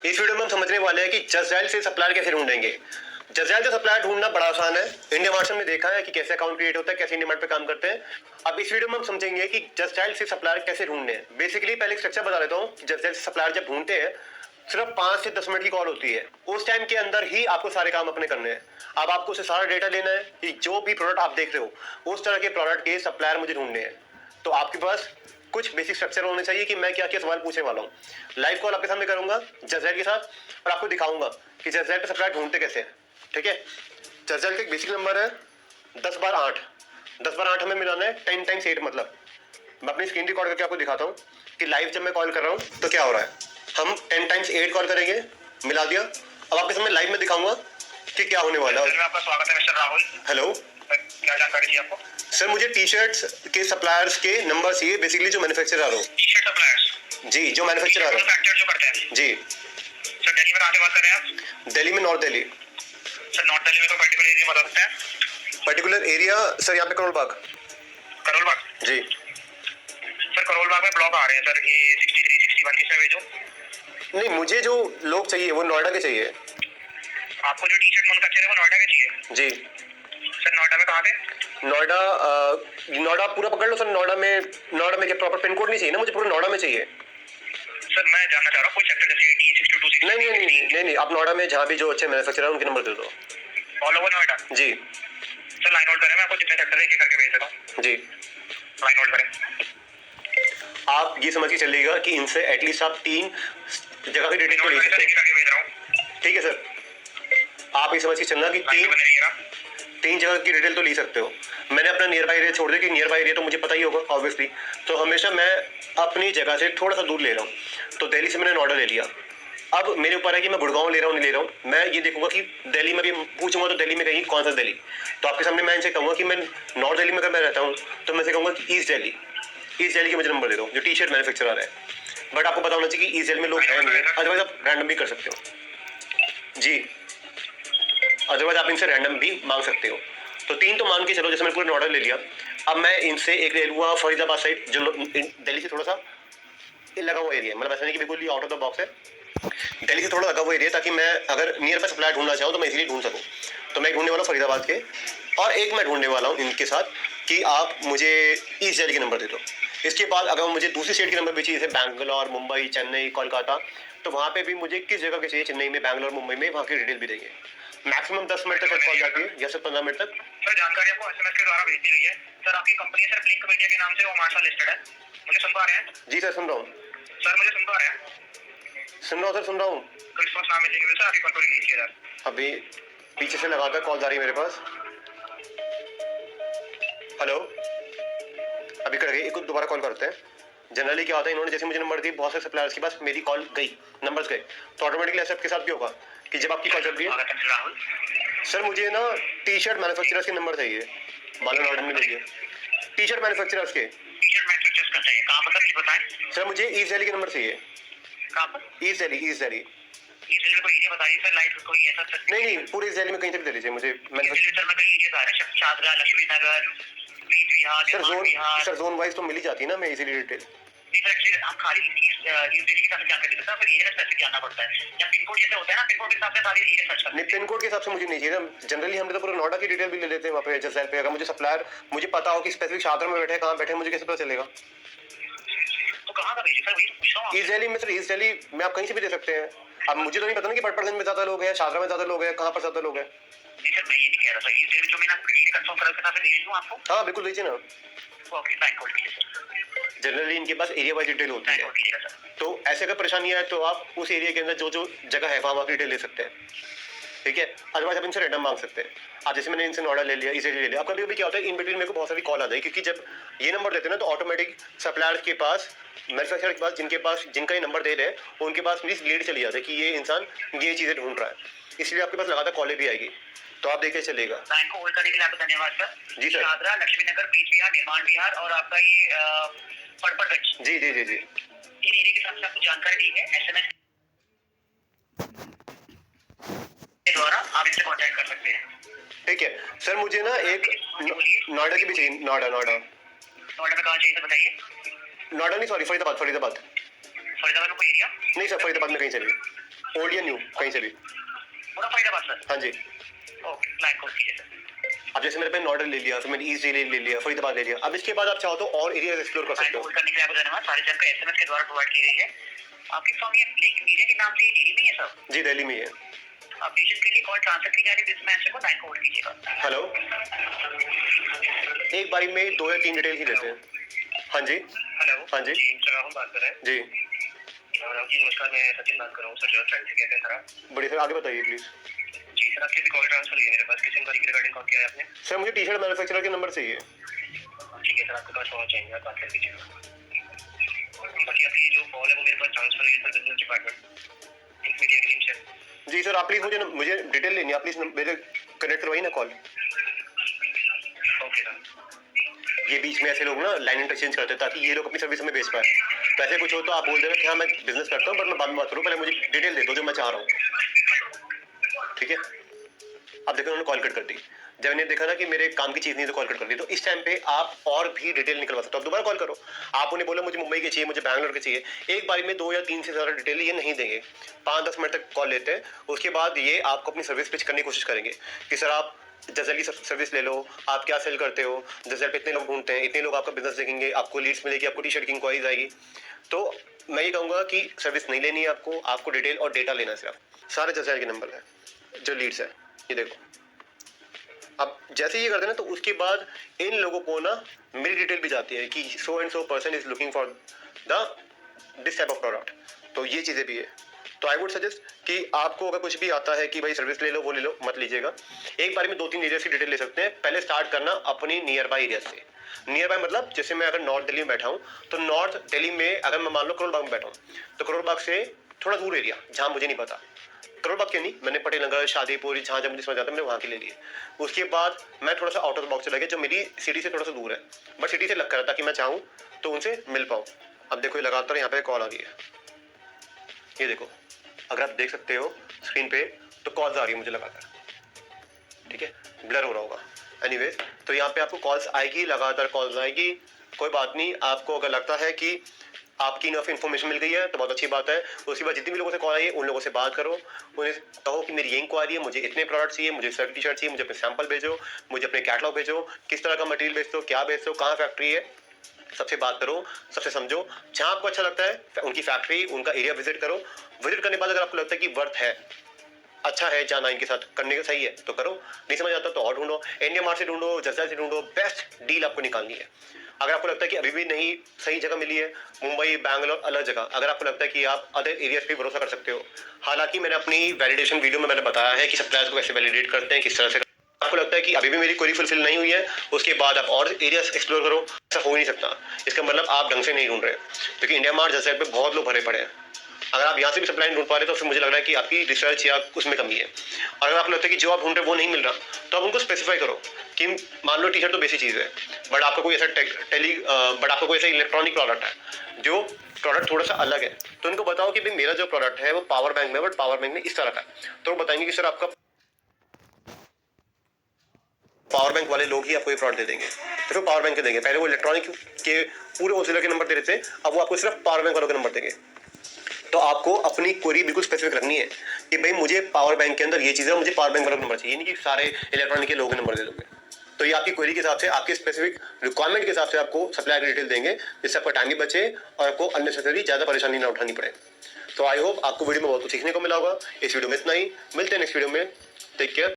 इस वीडियो में हम समझने वाले हैं कि जस्ट से सप्लायर कैसे ढूंढेंगे। जस्ट से सप्लायर ढूंढना बड़ा आसान है। इंडिया मार्ट में देखा है कि कैसे अकाउंट क्रिएट होता है, कैसे इंडिया मार्ट पे काम करते हैं। अब इस वीडियो में हम समझेंगे कि जस्ट से सप्लायर कैसे ढूंढने हैं। बेसिकली पहले स्ट्रक्चर बता देता हूँ। जस्ट से सप्लायर जब ढूंढते हैं सिर्फ 5 से 10 मिनट की कॉल होती है। उस टाइम के अंदर ही आपको सारे काम अपने करने हैं। अब आपको उससे सारा डेटा लेना है कि जो भी प्रोडक्ट आप देख रहे हो उस तरह के प्रोडक्ट के सप्लायर मुझे ढूंढने हैं। तो आपके पास कुछ बेसिक स्ट्रक्चर होने चाहिए कि मैं क्या क्या सवाल पूछने वाला हूँ। लाइव कॉल आपके सामने करूंगा जजैल के साथ और आपको दिखाऊंगा कि जजैल पे सप्लायर ढूंढते कैसे हैं। ठीक है, जजैल का एक बेसिक नंबर है 10/8। 10/8 हमें मिलाना है 10 टाइम्स 8। मतलब मैं अपनी स्क्रीन रिकॉर्ड करके आपको दिखाता हूँ कि लाइव जब मैं कॉल कर रहा हूँ तो क्या हो रहा है। हम 10 टाइम्स 8 कॉल करेंगे, मिला दिया। अब आपके सामने लाइव में दिखाऊंगा कि क्या होने वाला है। आपका स्वागत है मिस्टर राहुल। हेलो, क्या जानकारी चाहिए आपको? सर मुझे टी शर्ट्स के सप्लायर्स के नंबर चाहिए, बेसिकली जो मैन्युफैक्चरर हो। टी शर्ट सप्लायर्स जी, जो मैन्युफैक्चरर हो जो करते हैं। जी। सर दिल्ली में कहाँ से बात कर रहे हैं आप? दिल्ली में, north Delhi. Sir north Delhi में कोई पर्टिकुलर एरिया बता सकते हैं? पर्टिकुलर एरिया सर यहाँ पे करोल बाग। करोल बाग जी सर, करोल बाग में ब्लॉक आ रहे हैं सर, ये 63 61 किस में भेजूं? नहीं, मुझे जो लोग चाहिए वो नोएडा के चाहिए। आपको जो टी शर्ट मैन्युफैक्चरर है वो नोएडा के चाहिए? जी सर नोएडा में कहाँ पे? नोएडा, नोएडा पूरा पकड़ लो सर। नोएडा में क्या प्रॉपर पिन कोड नहीं चाहिए ना, मुझे पूरा नोएडा में चाहिए। सर मैं जानना चाह रहा हूँ कोई सेक्टर जैसे 18 62 नहीं नहीं नहीं नहीं नहीं, आप नोएडा में जहाँ भी जो अच्छे मैन्युफैक्चरर है उनके नंबर दे दो। All over Noida? जी सर लाइन होल्ड करें, मैं आपको जितने सेक्टर है एक करके भेज देता हूँ। जी, लाइन होल्ड करें। आप ये समझ के चलिएगा कि इनसे एटलीस्ट आप 3 जगह की डिटेल तो ले सकते हैं। ठीक है सर, आप ये समझ के चलना कि 3 जगह की डिटेल तो ले सकते हो। मैंने अपना नियर बाई एरिया छोड़ दिया कि नियर बाई एरिया तो मुझे पता ही होगा ऑब्वियसली। तो हमेशा मैं अपनी जगह से थोड़ा सा दूर ले रहा हूँ। तो दिल्ली से मैंने नोएडा ले लिया। अब मेरे ऊपर है कि मैं गुड़गांव ले रहा हूँ नहीं ले रहा हूँ। मैं ये देखूंगा कि दिल्ली में भी पूछूंगा तो दिल्ली में कहीं कौन सा दिल्ली। तो आपके सामने मैं इनसे कहूँगा कि मैं नॉर्थ दिल्ली में अगर मैं रहता हूँ तो मैं से कहूँगा कि ईस्ट दिल्ली। ईस्ट दिल्ली के मुझे नंबर दे दो जो टी शर्ट मैन्युफैक्चरर है। बट आपको पता होना चाहिए कि ईस्ट दिल्ली में लोग हैं नहीं, अदरवाइज आप रैंडम भी कर सकते हो। जी, अदरवाइज आप इनसे रैंडम भी मांग सकते हो। तो 3 तो मान के चलो, जैसे मैंने पूरा ऑर्डर ले लिया। अब मैं इनसे एक ले लूँगा फरीदाबाद साइड, जो दिल्ली से थोड़ा सा लगा हुआ एरिया, मतलब ऐसा नहीं कि बिल्कुल आउट ऑफ द बॉक्स है। दिल्ली से थोड़ा लगा हुआ एरिया, ताकि मैं अगर नियर बाय सप्लाई ढूंढना चाहूँ तो मैं इजीली ढूंढ सकूँ। तो मैं ढूंढने वाला फरीदाबाद के, और एक मैं ढूंढने वाला हूँ इनके साथ कि आप मुझे ईस्ट दिल्ली के नंबर दे दो। इसके बाद अगर मुझे दूसरी स्टेट के नंबर भी चाहिए, जैसे बैंगलोर, मुंबई, चेन्नई, कोलकाता, तो वहाँ पे भी मुझे किस जगह के चाहिए, चेन्नई में, बैंगलोर, मुंबई में, वहाँ की डिटेल भी देंगे। मैक्सिमम 10 मिनट तक कॉल जाती है या फिर 15 मिनट तक। सर जानकारी आपको एसएमएस के द्वारा भेज दी गई है। सर आपकी कंपनी सर ब्लिंक मीडिया के नाम से वो हमारे साथ लिस्टेड है। मुझे सुन पा रहे हैं? जी सर, सुन रहा हूँ। सर मुझे सुन पा रहे हैं? सुन रहा हूँ सर, सुन रहा हूँ। क्रिसमस नाम मिलने की वजह से आपकी कॉल रिलीज किया सर। अभी पीछे से लगाकर कॉल जा रही है मेरे पास। हेलो, अभी कर गई, एक दोबारा कॉल करते हैं। जनरली क्या होता है, इन्होंने जैसे मुझे नंबर दी, बहुत से सप्लायर्स के पास मेरी कॉल गई, नंबर्स गए, तो ऑटोमेटिकली ऐसा आपके साथ भी होगा कि जब आपकी कॉल चल रही है। सर मुझे ना टी शर्ट मैन्युफैक्चरर्स के नंबर चाहिए। मालूम ऑर्डर में लीजिए टी शर्ट मैन्युफैक्चरर्स के। टी शर्ट मैन्युफैक्चरर्स का चाहिए, कहाँ पर सर बताएं? सर मुझे ईस्ट दिल्ली के नंबर चाहिए। कहाँ पर? East Delhi, east Delhi. East Delhi में कोई एरिया बताइए सर, लाइट कोई ऐसा नहीं नहीं, पूरे ईस्ट दिल्ली में कहीं से भी दे लीजिए मुझे। सर में कई एरिया आ रहे हैं, शादरा, लक्ष्मी नगर, प्रीत विहार, सर जोन वाइज तो मिल ही जाती है ना, मैं इजीली डिटेल। नहीं सर, एक्चुअली हम खाली ईस्ट दिल्ली की तरफ जानकारी देते हैं, फिर एरिया स्पेसिफिक जानना पड़ता है। या पिन कोड जैसे होता है ना, पिन कोड के हिसाब से सारी एरिया सर्च करते हैं। नहीं, पिन कोड के हिसाब से मुझे नहीं चाहिए ना। जनरली हम तो पूरा नोएडा की डिटेल भी ले लेते हैं वहाँ पे जैसे पे। अगर मुझे सप्लायर मुझे पता हो कि स्पेसिफिक शादरा में बैठे, कहाँ बैठे, मुझे कैसे पता चलेगा? तो कहाँ का भेजिए सर, वही पूछ रहा हूँ। ईस्ट दिल्ली में सर, ईस्ट दिल्ली में आप कहीं से भी दे सकते हैं। अब मुझे तो नहीं पता ना कि पटपड़गंज में ज्यादा लोग हैं, शादरा में ज्यादा लोग हैं, कहाँ पर ज्यादा लोग हैं। नहीं सर, मैं ये नहीं कह रहा था, ईस्ट दिल्ली जो मैंने एरिया कंफर्म करा था, भेज दूँ आपको? हाँ बिल्कुल दीजिए ना। ओके, लाइन होल्ड कीजिए सर। जनरली इनके पास एरिया वाइज डिटेल होती लाइन है, होल्ड कीजिएगा सर। तो ऐसे अगर परेशानी आए तो आप उस एरिया के अंदर जो जो जगह है वहाँ डिटेल ले सकते हैं। ठीक है, अदरवाइज आप इनसे रैंडम मांग सकते हैं। अब जैसे मैंने इनसे नोएडा ले लिया, इसे ले लिया। अब कभी कभी क्या होता है, इन बिटवीन मेरे को बहुत सारी कॉल आ जाए, क्योंकि जब ये नंबर देते हैं ना तो ऑटोमेटिक सप्लायर के पास, मैन्युफैक्चरर के पास जिनका ये नंबर दे रहे हैं उनके पास मेरी लीड चली जाती है कि ये इंसान ये चीज़ें ढूंढ रहा है। इसलिए आपके पास लगातार कॉलें भी आएगी, तो आप देखिए चलेगा। लाइन को होल्ड करने के लिए आपको धन्यवाद सर। जी सर। शादरा, लक्ष्मी नगर, प्रीत विहार, निर्माण विहार और आपका ये पटपड़गंज, जी जी जी जी, इन एरिया के हिसाब से आपको जानकारी दी है एसएमएस के द्वारा, आप इनसे कांटेक्ट कर सकते हैं। ठीक है सर, मुझे ना एक नोएडा की भी चाहिए। नोएडा में कहाँ चाहिए सर बताइए? नोएडा नहीं, सॉरी, फरीदाबाद। फरीदाबाद में कोई एरिया? नहीं सर, फरीदाबाद में कहीं चलिए। ओल्ड या न्यू कहीं से भी। पूरा फरीदाबाद सर। हाँ जी। ओके, क्लाइंट कोड कीजिए सर। अब जैसे मेरे पे नॉर्डर ले लिया, फिर मैंने ईस्ट दिल्ली ले लिया, फरीदाबाद ले लिया। अब इसके बाद आप चाहो तो और एरिया एक्सप्लोर कर सकते हो। होल्ड करने के लिए आपको धन्यवाद। सारी जानकारी एसएमएस के द्वारा प्रोवाइड की गई है। आपकी फर्म ये ब्लिंक मीडिया के नाम से दिल्ली में है सर? जी दिल्ली में ही है। आप पेशेंट के लिए कॉल ट्रांसफर की जा रही है, जिसमें ऐसे को लाइन को होल्ड कीजिएगा। हेलो, एक बारी में 2 या 3 डिटेल ही लेते हैं। हाँ जी। हेलो। हाँ जी। सर राहुल बात कर रहे हैं। जी राहुल जी नमस्कार, मैं सचिन बात कर रहा हूँ सर, जो फ्रेंड से कहते हैं सर। बढ़िया सर, आगे बताइए प्लीज। जी सर, आपके कॉल ट्रांसफर लिए मेरे पास, किस इंक्वायरी के रिगार्डिंग कॉल किया है आपने? सर मुझे टी शर्ट मैन्युफैक्चरर के नंबर चाहिए। ठीक है सर, आपके पास होना चाहिए, आप बात कर लीजिएगा। बाकी आपकी जो कॉल है वो मेरे पास ट्रांसफर हुई है सर, बिजनेस डिपार्टमेंट मीडिया की टीम से। जी सर, आप प्लीज मुझे डिटेल लेनी है, आप प्लीज मेरे कनेक्ट करवाइए ना कॉल। Okay sir. ये बीच में ऐसे लोग ना लाइन इंटरचेंज करते हैं ताकि ये लोग अपनी सर्विस में बेच पाए। वैसे कुछ हो तो आप बोल देना कि हाँ मैं बिजनेस करता हूँ, बट मैं बाद में बात करूँ, पहले मुझे डिटेल दे दो जो मैं चाह रहा हूँ। ठीक है। अब देखो उन्होंने कॉल कट कर दी। जब मैंने देखा ना कि मेरे काम की चीज़ नहीं तो कॉल कट कर दी, तो इस टाइम पे आप और भी डिटेल निकलवा सकते हो। आप दोबारा कॉल करो, आप उन्हें बोलो मुझे मुंबई के चाहिए, मुझे बैंगलोर के चाहिए। एक बार में 2 या 3 से ज़्यादा डिटेल ये नहीं देंगे। 5-10 मिनट तक कॉल लेते हैं, उसके बाद ये आपको अपनी सर्विस पिच करने की कोशिश करेंगे कि सर आप जज़ेल की सर्विस ले लो, आप क्या सेल करते हो, जज़ेल पे इतने लोग ढूंढते हैं, इतने लोग आपका बिजनेस देखेंगे, आपको लीड्स मिलेगी, आपको टी शर्ट की इंक्वायरीज आएगी। तो मैं ये कहूँगा कि सर्विस नहीं लेनी है आपको डिटेल और डेटा लेना है। सिर्फ सारे जज़ेल के नंबर है जो लीड्स है, ये देखो। अब जैसे ये करते हैं ना, तो उसके बाद इन लोगों को ना मेरी डिटेल भी जाती है कि so and so person is looking for this type of product. तो ये चीज़ें भी है। तो आई वुड सजेस्ट कि आपको अगर कुछ भी आता है कि भाई सर्विस ले लो, वो ले लो, मत लीजिएगा। एक बार में 2-3 एरिया की डिटेल ले सकते हैं। पहले स्टार्ट करना अपनी नियर बाई एरिया से। नियर बाय मतलब जैसे मैं अगर नॉर्थ दिल्ली में बैठा हूँ, तो नॉर्थ दिल्ली में अगर मैं मान लो करोल बाग में बैठा हूँ, तो करोल बाग से थोड़ा दूर एरिया जहाँ मुझे नहीं पता, करोल बाग के नहीं, मैंने पटेल नगर, शादीपुर, जहाँ जब मुझे समझ आता है मैंने वहाँ के ले लिए। उसके बाद मैं थोड़ा सा आउट ऑफ द बॉक्स चला गया जो मेरी सिटी से थोड़ा सा दूर है, बट सिटी से लग कर ताकि मैं चाहूँ तो उनसे मिल पाऊँ। अब देखो ये लगातार यहाँ पे कॉल आ गई है, ये देखो अगर आप देख सकते हो स्क्रीन पे, तो कॉल्स आ रही है मुझे लगातार। ठीक है, ब्लर हो रहा होगा। एनीवेज, तो यहाँ पे आपको कॉल्स आएगी, लगातार कॉल्स आएगी, कोई बात नहीं। आपको अगर लगता है कि आपकी इनफ इन्फॉर्मेशन मिल गई है तो बहुत अच्छी बात है। उसके बाद जितने भी लोगों से कॉल आई है उन लोगों से बात करो, उन्हें कहो कि मेरी ये इंक्वायरी है, मुझे इतने प्रोडक्ट चाहिए, मुझे सर्ट टी शर्ट चाहिए, मुझे अपने सैंपल भेजो, मुझे अपने कैटलॉग भेजो, किस तरह का मटेरियल बेचते हो, क्या बेचते हो, कहाँ फैक्ट्री है, सबसे बात करो, सबसे समझो। जहाँ आपको अच्छा लगता है उनकी फैक्ट्री, उनका एरिया विजिट करो। विजिट करने के बाद अगर आपको लगता है कि वर्थ है, अच्छा है जाना इनके साथ करने का, सही है तो करो, नहीं समझ आता तो और ढूंढो, इंडिया मार्ट से ढूंढो, जज़ेल से ढूंढो, बेस्ट डील आपको निकालनी है। अगर आपको लगता है कि अभी भी नहीं सही जगह मिली है, मुंबई, बैंगलोर, अलग जगह, अगर आपको लगता है कि आप अदर एरियाज पे भरोसा कर सकते हो, हालांकि मैंने अपनी वैलिडेशन वीडियो में मैंने बताया है कि सप्लायर्स को कैसे वैलिडेट करते हैं, किस तरह से। आपको लगता है कि अभी भी मेरी क्वेरी फुलफिल नहीं हुई है, उसके बाद आप और एरियाज एक्सप्लोर करो, ऐसा हो ही नहीं सकता। इसका मतलब आप ढंग से नहीं ढूंढ रहे, क्योंकि इंडिया मार्ट जज़ेल पे बहुत लोग भरे पड़े हैं। अगर आप यहाँ से भी सप्लाई ढूंढ पा रहे तो फिर मुझे लग रहा है कि आपकी रिसर्च या उसमें कमी है। और अगर आपको लगता है कि जो आप ढूंढ रहे वो नहीं मिल रहा, तो आप उनको स्पेसिफाई करो कि मान लो टी शर्ट तो बेसिक चीज़ है, बट आपको कोई ऐसा इलेक्ट्रॉनिक प्रोडक्ट है जो प्रोडक्ट थोड़ा सा अलग है, तो उनको बताओ कि भाई मेरा जो प्रोडक्ट है वो पावर बैंक में, बट पावर बैंक में इस तरह का है। तो वो बताएंगे कि सर आपका पावर बैंक वाले लोग ही आपको ये प्रोडक्ट दे देंगे, तो फिर पावर बैंक के देंगे। पहले वो इलेक्ट्रॉनिक के पूरे होलसेलर के नंबर दे रहे थे, अब वो आपको सिर्फ पावर बैंक वालों के नंबर देंगे। तो आपको अपनी क्वेरी बिल्कुल स्पेसिफिक रखनी है कि भाई मुझे पावर बैंक के अंदर ये चीज़ है, मुझे पावर बैंक वाला नंबर चाहिए, नहीं कि सारे इलेक्ट्रॉनिक के लोगों के नंबर दे दोगे। तो ये आपकी क्वेरी के हिसाब से, आपके स्पेसिफिक रिक्वायरमेंट के हिसाब से आपको सप्लाई डिटेल देंगे, जिससे आपका टाइम भी बचे और आपको अननेसेसरी ज़्यादा परेशानी ना उठानी पड़े। तो आई होप आपको वीडियो में बहुत कुछ सीखने को मिला होगा। इस वीडियो में इतना ही, मिलते हैं नेक्स्ट वीडियो में, टेक केयर।